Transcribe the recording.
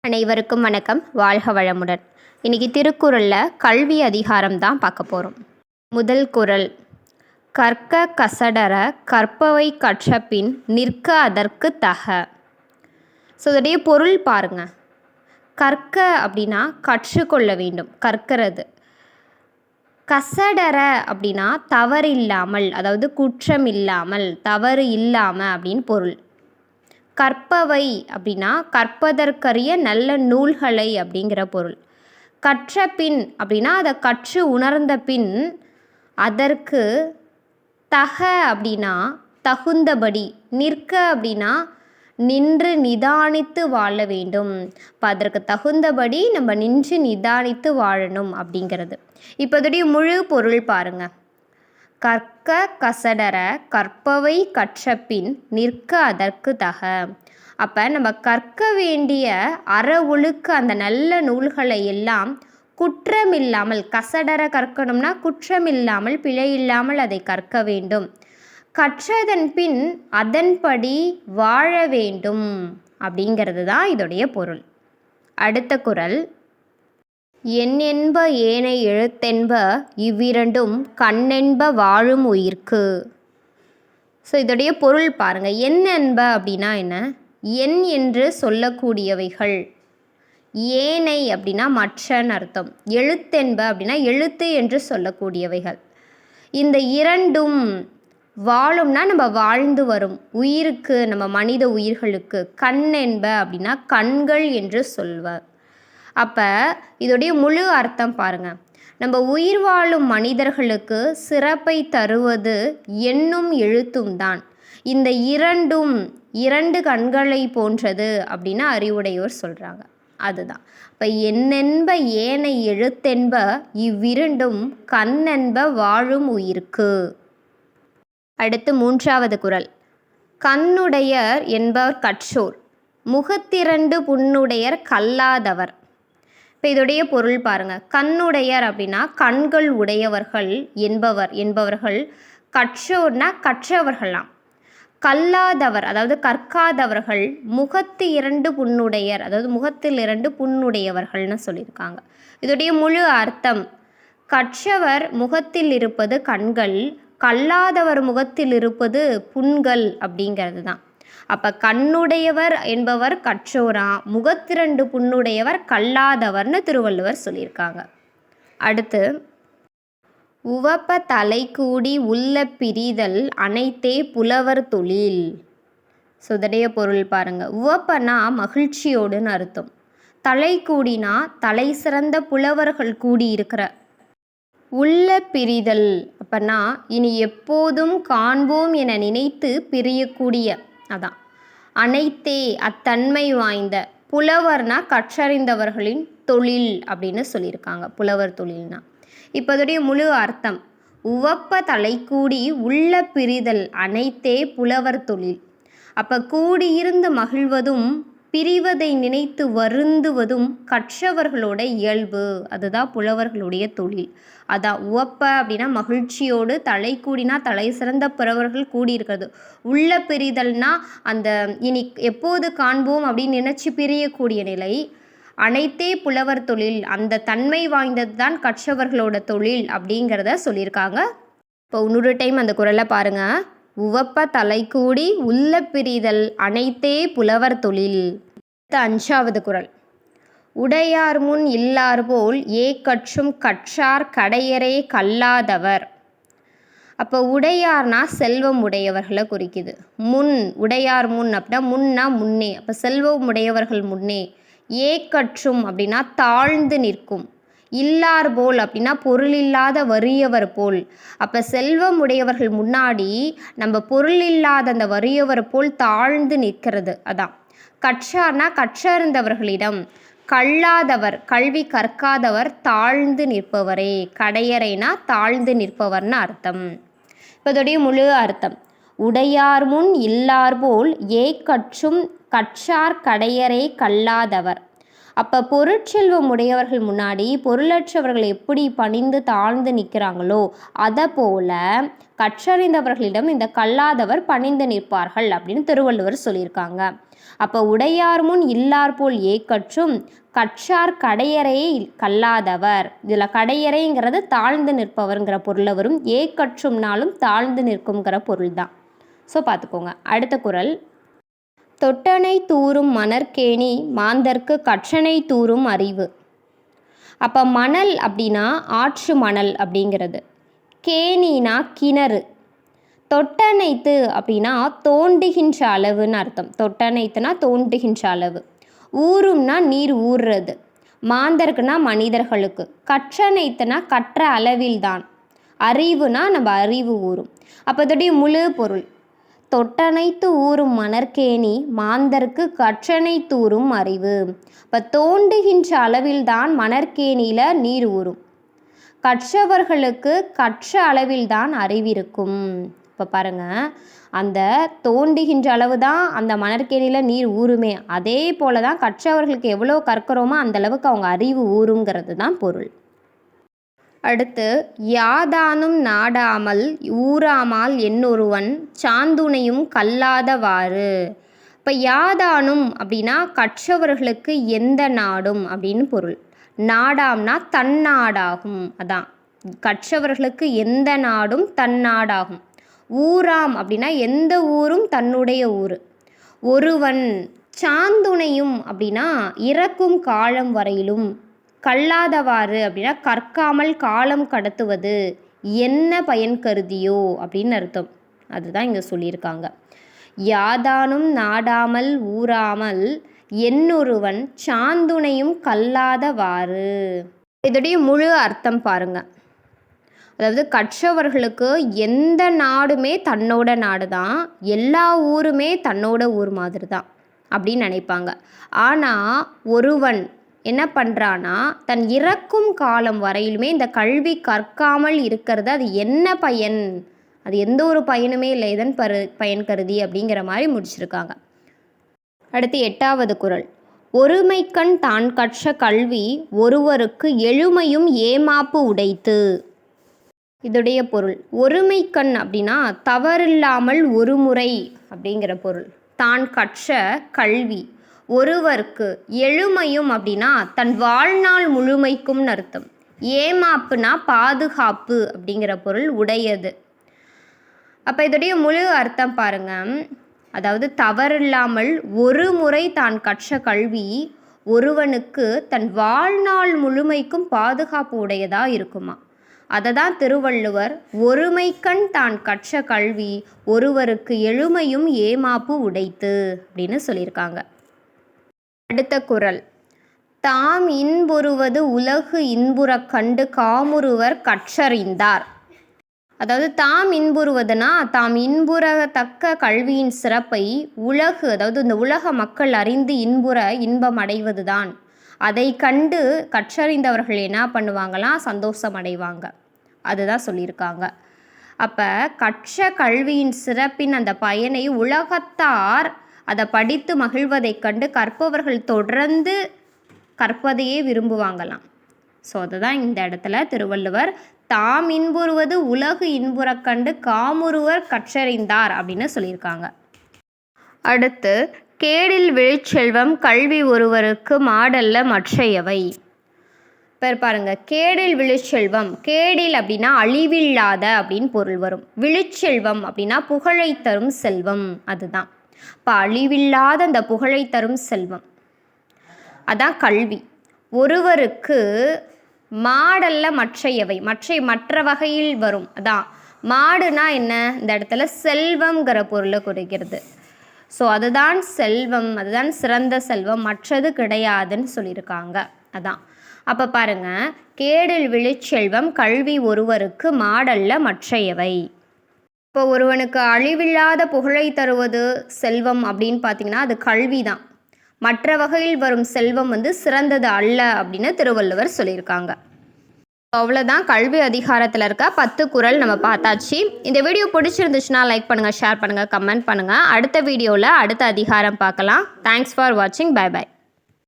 அனைவருக்கும் வணக்கம். வாழ்க வளமுடன். இன்னைக்கு திருக்குறளில் கல்வி அதிகாரம் தான் பார்க்க போகிறோம். முதல் குறள், கற்க கசடர கற்பவை கற்றபின் நிற்க அதற்கு தக. ஸோ இதோடைய பொருள் பாருங்க. கற்க அப்படின்னா கற்றுக்கொள்ள வேண்டும், கற்கிறது. கசடர அப்படின்னா தவறில்லாமல், அதாவது குற்றம் இல்லாமல், தவறு இல்லாமல் அப்படின்னு பொருள். கற்பவை அப்படின்னா கற்பதற்கரிய நல்ல நூல்களை அப்படிங்கிற பொருள். கற்ற பின் அப்படின்னா அதை கற்று உணர்ந்த பின் அதற்கு தக அப்படின்னா தகுந்தபடி, நிற்க அப்படின்னா நின்று நிதானித்து வாழ வேண்டும். இப்போ அதற்கு தகுந்தபடி நம்ம நின்று நிதானித்து வாழணும் அப்படிங்கிறது. இப்போ அதோடைய முழு பொருள் பாருங்க. கற்க கசடர கற்பவை கற்றபின் நிற்க அதற்கு தக. அப்போ நம்ம கற்க வேண்டிய அற ஒழுக்க அந்த நல்ல நூல்களை எல்லாம் குற்றமில்லாமல், கசடர கற்கணும்னா குற்றமில்லாமல் பிழை இல்லாமல் அதை கற்க வேண்டும். கற்றதன் பின் அதன்படி வாழ வேண்டும் அப்படிங்கிறது தான் இதோடைய பொருள். அடுத்த குறள், என் என்ப ஏனை எழுத்தென்ப இவ்விரண்டும் கண்ணென்ப வாழும் உயிர்க்கு. ஸோ இதோடைய பொருள் பாருங்கள். என் என்ப அப்படின்னா என்ன? என் என்று சொல்லக்கூடியவைகள். ஏனை அப்படின்னா மற்றன்னு அர்த்தம். எழுத்தென்ப அப்படின்னா எழுத்து என்று சொல்லக்கூடியவைகள். இந்த இரண்டும் வாழும்னா நம்ம வாழ்ந்து வரும் உயிருக்கு, நம்ம மனித உயிர்களுக்கு. கண் என்ப அப்படின்னா கண்கள் என்று சொல்வர். அப்போ இதோடைய முழு அர்த்தம் பாருங்கள். நம்ம உயிர் வாழும் மனிதர்களுக்கு சிறப்பை தருவது எண்ணும் எழுத்தும் தான். இந்த இரண்டும் இரண்டு கண்களை போன்றது அப்படின்னு அறிவுடையோர் சொல்கிறாங்க. அதுதான். இப்போ என்னென்ப ஏனை எழுத்தென்ப இவ்விரண்டும் கண்ணென்ப வாழும் உயிர்க்கு. அடுத்து மூன்றாவது குறள், கண்ணுடையர் என்பவர் கற்றோர் முகத்திரண்டு புண்ணுடையர் கல்லாதவர். இப்போ இதோடைய பொருள் பாருங்கள். கண்ணுடையர் அப்படின்னா கண்கள் உடையவர்கள் என்பவர்கள். கற்றோர்னா கற்றவர்களாம். கல்லாதவர் அதாவது கற்காதவர்கள். முகத்து இரண்டு புண்ணுடையர் அதாவது முகத்தில் இரண்டு புண்ணுடையவர்கள்னு சொல்லியிருக்காங்க. இதோடைய முழு அர்த்தம், கற்றவர் முகத்தில் இருப்பது கண்கள், கல்லாதவர் முகத்தில் இருப்பது புண்கள் அப்படிங்கிறது தான். அப்போ கண்ணுடையவர் என்பவர் கற்றோரா, முகத்திரண்டு புண்ணுடையவர் கல்லாதவர்னு திருவள்ளுவர் சொல்லியிருக்காங்க. அடுத்து, உவப்ப தலை கூடி உள்ள பிரிதல் அனைத்தே புலவர் தொழில். சுதடைய பொருள் பாருங்க. உவப்பனா மகிழ்ச்சியோடுன்னு அர்த்தம். தலை கூடினா தலை சிறந்த புலவர்கள் கூடியிருக்கிற. உள்ள பிரிதல் அப்பனா இனி எப்போதும் காண்போம் என நினைத்து பிரியக்கூடிய, அதான். அனைத்தே அத்தன்மை வாய்ந்த. புலவர்னா கற்றறிந்தவர்களின் தொழில் அப்படின்னு சொல்லியிருக்காங்க. புலவர் தொழில்னா. இப்போ அதோடைய முழு அர்த்தம், உவப்ப தலை கூடி உள்ள பிரிதல் அனைத்தே புலவர் தொழில். அப்போ கூடியிருந்து மகிழ்வதும் பிரிவதை நினைத்து வருந்துவதும் கற்றவர்களோட இயல்பு. அதுதான் புலவர்களுடைய தொழில். அதான் உவப்ப அப்படின்னா மகிழ்ச்சியோடு, தலை கூடினா தலை சிறந்த புலவர்கள் கூடியிருக்கிறது. உள்ள பிரிதல்னா அந்த இனி எப்போது காண்போம் அப்படின்னு நினச்சி பிரியக்கூடிய நிலை. அனைத்தே புலவர் தொழில், அந்த தன்மை வாய்ந்தது தான் கற்றவர்களோட தொழில் அப்படிங்கிறத சொல்லியிருக்காங்க. இப்போ இன்னொரு டைம் அந்த குறளை பாருங்கள். உவப்ப தலை கூடி உள்ள பிரிதல் அனைத்தே புலவர் தொழில். அஞ்சாவது குறள், உடையார் முன் இல்லார் போல் கற்றும் கற்றார் கடையரே கல்லாதவர். அப்போ உடையார்னா செல்வம் உடையவர்களை குறிக்குது. முன், உடையார் முன் அப்படின்னா முன்னா முன்னே. அப்போ செல்வம் உடையவர்கள் முன்னே. கற்றும் அப்படின்னா தாழ்ந்து நிற்கும். இல்லார் போல் அப்படின்னா பொருள் இல்லாத வறியவர் போல். அப்போ செல்வம் உடையவர்கள் முன்னாடி நம்ம பொருள் இல்லாத அந்த வறியவர் போல் தாழ்ந்து நிற்கிறது. அதான். கற்றார்னா கற்றறிந்தவர்களிடம். கல்லாதவர் கல்வி கற்காதவர் தாழ்ந்து நிற்பவரே. கடையரைனா தாழ்ந்து நிற்பவர்னு அர்த்தம். இப்போ இதோடைய முழு அர்த்தம், உடையார் முன் இல்லார் போல் கற்றும் கற்றார் கடையரே கல்லாதவர். அப்போ பொருட்செல்வம் உடையவர்கள் முன்னாடி பொருளற்றவர்கள் எப்படி பணிந்து தாழ்ந்து நிற்கிறாங்களோ அதை போல கற்றறிந்தவர்களிடம் இந்த கல்லாதவர் பணிந்து நிற்பார்கள் அப்படின்னு திருவள்ளுவர் சொல்லியிருக்காங்க. அப்போ உடையார் முன் இல்லார் போல் ஏக்கற்றும் கற்றார் கடையறையை கல்லாதவர். இதில் கடையறைங்கிறது தாழ்ந்து நிற்பவர்ங்கிற பொருளில் வரும். ஏக்கற்றும்னாலும் தாழ்ந்து நிற்கும்ங்கிற பொருள் தான். ஸோ பார்த்துக்கோங்க. அடுத்த குறள். தொட்டனை தூறும் மணற்கேணி மாந்தர்க்கு கற்றனை தூறும் அறிவு. அப்போ மணல் அப்படின்னா ஆற்று மணல் அப்படிங்கிறது. கேணினா கிணறு. தொட்டனைத்து அப்படின்னா தோண்டுகின்ற அளவுன்னு அர்த்தம். தொட்டனைத்துனா தோண்டுகின்ற அளவு. ஊறும்னா நீர் ஊறுறது. மாந்தர்க்குனா மனிதர்களுக்கு. கற்றனைத்துனா கற்ற அளவில்தான். அறிவுனா நம்ம அறிவு ஊறும். அப்போ இதோடைய முழு பொருள் தொட்டனைத்து ஊறும் மணற்கேணி மாந்தர்க்கு கற்றனை தூறும் அறிவு. இப்போ தோண்டுகின்ற அளவில்தான் மணற்கேணியில் நீர் ஊறும். கற்றவர்களுக்கு கற்ற அளவில்தான் அறிவிருக்கும். இப்போ பாருங்கள், அந்த தோண்டுகின்ற அளவு தான் அந்த மணற்கேணியில் நீர் ஊறுமே, அதே போல தான் கற்றவர்களுக்கு எவ்வளோ கற்கிறோமோ அந்தளவுக்கு அவங்க அறிவு ஊறுங்கிறது தான் பொருள். அடுத்து, யாதானும் நாடாமல் ஊறாமால் என்னொருவன் சாந்துணையும் கல்லாதவாறு. இப்போ யாதானும் அப்படின்னா கற்றவர்களுக்கு எந்த நாடும் அப்படின்னு பொருள். நாடாம்னா தன்னாடாகும். அதான் கற்றவர்களுக்கு எந்த நாடும் தன்னாடாகும். ஊராம் அப்படின்னா எந்த ஊரும் தன்னுடைய ஊர். ஒருவன் சாந்துணையும் அப்படின்னா இறக்கும் காலம் வரையிலும். கல்லாதவாறு அப்படின்னா கற்காமல் காலம் கடத்துவது என்ன பயன் கருதியோ அப்படின்னு அர்த்தம். அதுதான் இங்கே சொல்லியிருக்காங்க. யாதானும் நாடாமல் ஊறாமல் என்னொருவன் சாந்துணையும் கல்லாதவாறு. இதோடைய முழு அர்த்தம் பாருங்க. அதாவது கற்றவர்களுக்கு எந்த நாடுமே தன்னோட நாடு தான், எல்லா ஊருமே தன்னோட ஊர் மாதிரி தான் அப்படின்னு நினைப்பாங்க. ஆனால் ஒருவன் என்ன பண்ணுறான்னா தன் இறக்கும் காலம் வரையிலுமே இந்த கல்வி கற்காமல் இருக்கிறது அது என்ன பயன், அது எந்த ஒரு பயனுமே இல்லை, இதன் பயன் கருதி அப்படிங்கிற மாதிரி முடிச்சிருக்காங்க. அடுத்து 8வது குறள். ஒருமைக்கண் தான் கற்ற கல்வி ஒருவருக்கு எழுமையும் ஏமாப்பு உடைத்து. இதோடைய பொருள் ஒருமைக்கண் அப்படின்னா தவறில்லாமல் ஒரு முறை அப்படிங்கிற பொருள். தான் கற்ற கல்வி ஒருவருக்கு, எழுமையும் அப்படின்னா தன் வாழ்நாள் முழுமைக்கும்னு அர்த்தம். ஏமாப்புனா பாதுகாப்பு அப்படிங்கிற பொருள் உடையது. அப்போ இதோடைய முழு அர்த்தம் பாருங்க. அதாவது தவறில்லாமல் ஒரு முறை தான் கற்ற கல்வி ஒருவனுக்கு தன் வாழ்நாள் முழுமைக்கும் பாதுகாப்பு உடையதாக இருக்குமா. அதை தான் திருவள்ளுவர் ஒருமைக்கண் தான் கற்ற கல்வி ஒருவருக்கு எழுமையும் ஏமாப்பு உடைத்து அப்படின்னு சொல்லியிருக்காங்க. அடுத்த குறள். தாம் இன்புறுவது உலகு இன்புறக் கண்டு காமுறுவர் கற்றறிந்தார். அதாவது தாம் இன்புறுவதுனா தாம் இன்புறத்தக்க கல்வியின் சிறப்பை உலகு, அதாவது இந்த உலக மக்கள் அறிந்து இன்பம் அடைவது தான். அதை கண்டு கற்றறிந்தவர்கள் என்ன பண்ணுவாங்களாம், சந்தோஷம் அடைவாங்க. அதுதான் சொல்லியிருக்காங்க. அப்போ கற்ற கல்வியின் சிறப்பின் அந்த பயனை உலகத்தார் அதை படித்து மகிழ்வதைக் கண்டு கற்பவர்கள் தொடர்ந்து கற்பதையே விரும்புவாங்களாம். ஸோ அதுதான் இந்த இடத்துல திருவள்ளுவர் தாம் இன்புறுவது உலகு இன்புறக் கண்டு காமுறுவர் கற்றறிந்தார் அப்படின்னு சொல்லியிருக்காங்க. அடுத்து, கேடில் விழுச்செல்வம் கல்வி ஒருவருக்கு மாடல்ல மற்றையவை. பாருங்க, கேடில் விழுச்செல்வம், கேடில் அப்படின்னா அழிவில்லாத அப்படின்னு பொருள் வரும். விழுச்செல்வம் அப்படின்னா புகழை தரும் செல்வம். அதுதான் இப்போ அழிவில்லாத அந்த புகழை தரும் செல்வம் அதான் கல்வி. ஒருவருக்கு மாடல்ல மற்றையவை, மற்ற வகையில் வரும். அதான் மாடுனா என்ன, இந்த இடத்துல செல்வம்ங்கிற பொருளை குறிக்கிறது. ஸோ அதுதான் செல்வம், அதுதான் சிறந்த செல்வம், மற்றது கிடையாதுன்னு சொல்லியிருக்காங்க. அதான் அப்போ பாருங்க, கேடில் விழுச்செல்வம் கல்வி ஒருவருக்கு மாடல்ல மற்றையவை. இப்போ ஒருவனுக்கு அழிவில்லாத புகழை தருவது செல்வம் அப்படின்னு பார்த்தீங்கன்னா அது கல்வி தான். மற்ற வகையில் வரும் செல்வம் சிறந்தது அல்ல அப்படின்னு திருவள்ளுவர் சொல்லியிருக்காங்க. அவ்வளோதான் கல்வி அதிகாரத்தில் இருக்க 10 குறள் நம்ம பார்த்தாச்சு. இந்த வீடியோ பிடிச்சிருந்துச்சுன்னா லைக் பண்ணுங்கள், ஷேர் பண்ணுங்கள், கமெண்ட் பண்ணுங்கள். அடுத்த வீடியோவில் அடுத்த அதிகாரம் பார்க்கலாம். தேங்க்ஸ் ஃபார் வாட்சிங். Bye by.